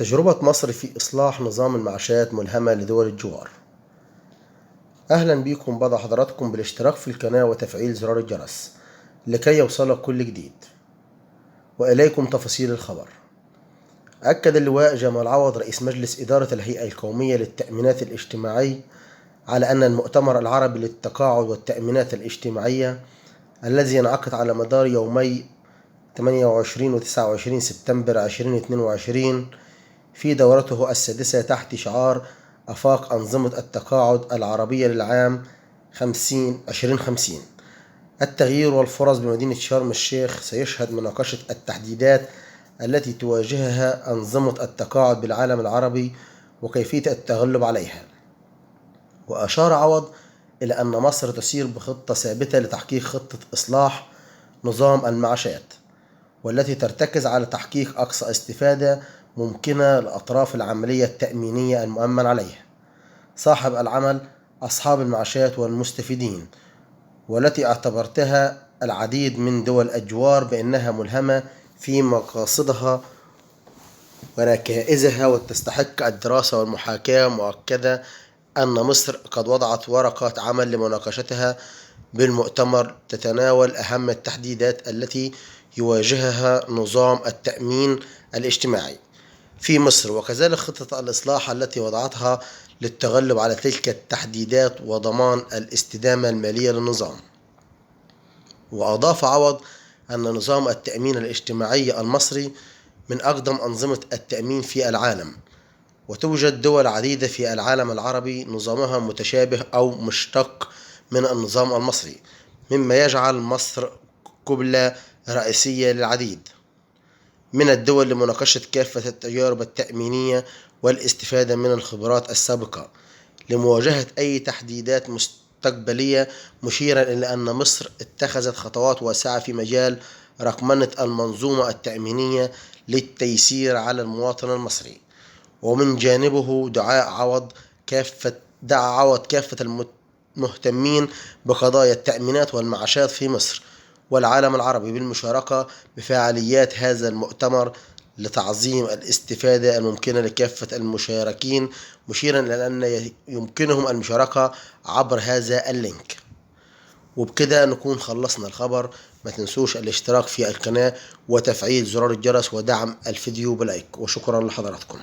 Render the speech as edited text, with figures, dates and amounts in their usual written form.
تجربة مصر في إصلاح نظام المعاشات ملهمة لدول الجوار. أهلا بكم بعد حضراتكم بالاشتراك في القناة وتفعيل زرار الجرس لكي يوصلك كل جديد. وإليكم تفاصيل الخبر. أكد اللواء جمال عوض رئيس مجلس إدارة الهيئة القومية للتأمينات الاجتماعية على أن المؤتمر العربي للتقاعد والتأمينات الاجتماعية الذي ينعقد على مدار يومي 28 و 29 سبتمبر 2022 في دورته السادسة تحت شعار آفاق أنظمة التقاعد العربية للعام 2050 التغيير والفرص بمدينة شرم الشيخ، سيشهد مناقشة التحديدات التي تواجهها أنظمة التقاعد بالعالم العربي وكيفية التغلب عليها. وأشار عوض إلى أن مصر تسير بخطة ثابتة لتحقيق خطة إصلاح نظام المعاشات، والتي ترتكز على تحقيق أقصى استفادة ممكنة لأطراف العملية التأمينية المؤمن عليها، صاحب العمل، أصحاب المعاشات والمستفيدين، والتي اعتبرتها العديد من دول الجوار بأنها ملهمة في مقاصدها وركائزها وتستحق الدراسة والمحاكاة، مؤكدة أن مصر قد وضعت ورقة عمل لمناقشتها بالمؤتمر تتناول أهم التحديدات التي يواجهها نظام التأمين الاجتماعي في مصر، وكذلك خطة الإصلاح التي وضعتها للتغلب على تلك التحديدات وضمان الاستدامة المالية للنظام. وأضاف عوض أن نظام التأمين الاجتماعي المصري من أقدم أنظمة التأمين في العالم، وتوجد دول عديدة في العالم العربي نظامها متشابه أو مشتق من النظام المصري، مما يجعل مصر قبلة رئيسية للعديد من الدول لمناقشة كافة التجارب التأمينية والاستفادة من الخبرات السابقة لمواجهة أي تحديدات مستقبلية، مشيرا إلى أن مصر اتخذت خطوات واسعة في مجال رقمنة المنظومة التأمينية للتيسير على المواطن المصري. ومن جانبه دعا عوض كافة المهتمين بقضايا التأمينات والمعاشات في مصر والعالم العربي بالمشاركة بفعاليات هذا المؤتمر لتعظيم الاستفادة الممكنة لكافة المشاركين، مشيرا إلى أن يمكنهم المشاركة عبر هذا اللينك. وبكده نكون خلصنا الخبر. ما تنسوش الاشتراك في القناة وتفعيل زرار الجرس ودعم الفيديو بلايك، وشكرا لحضراتكم.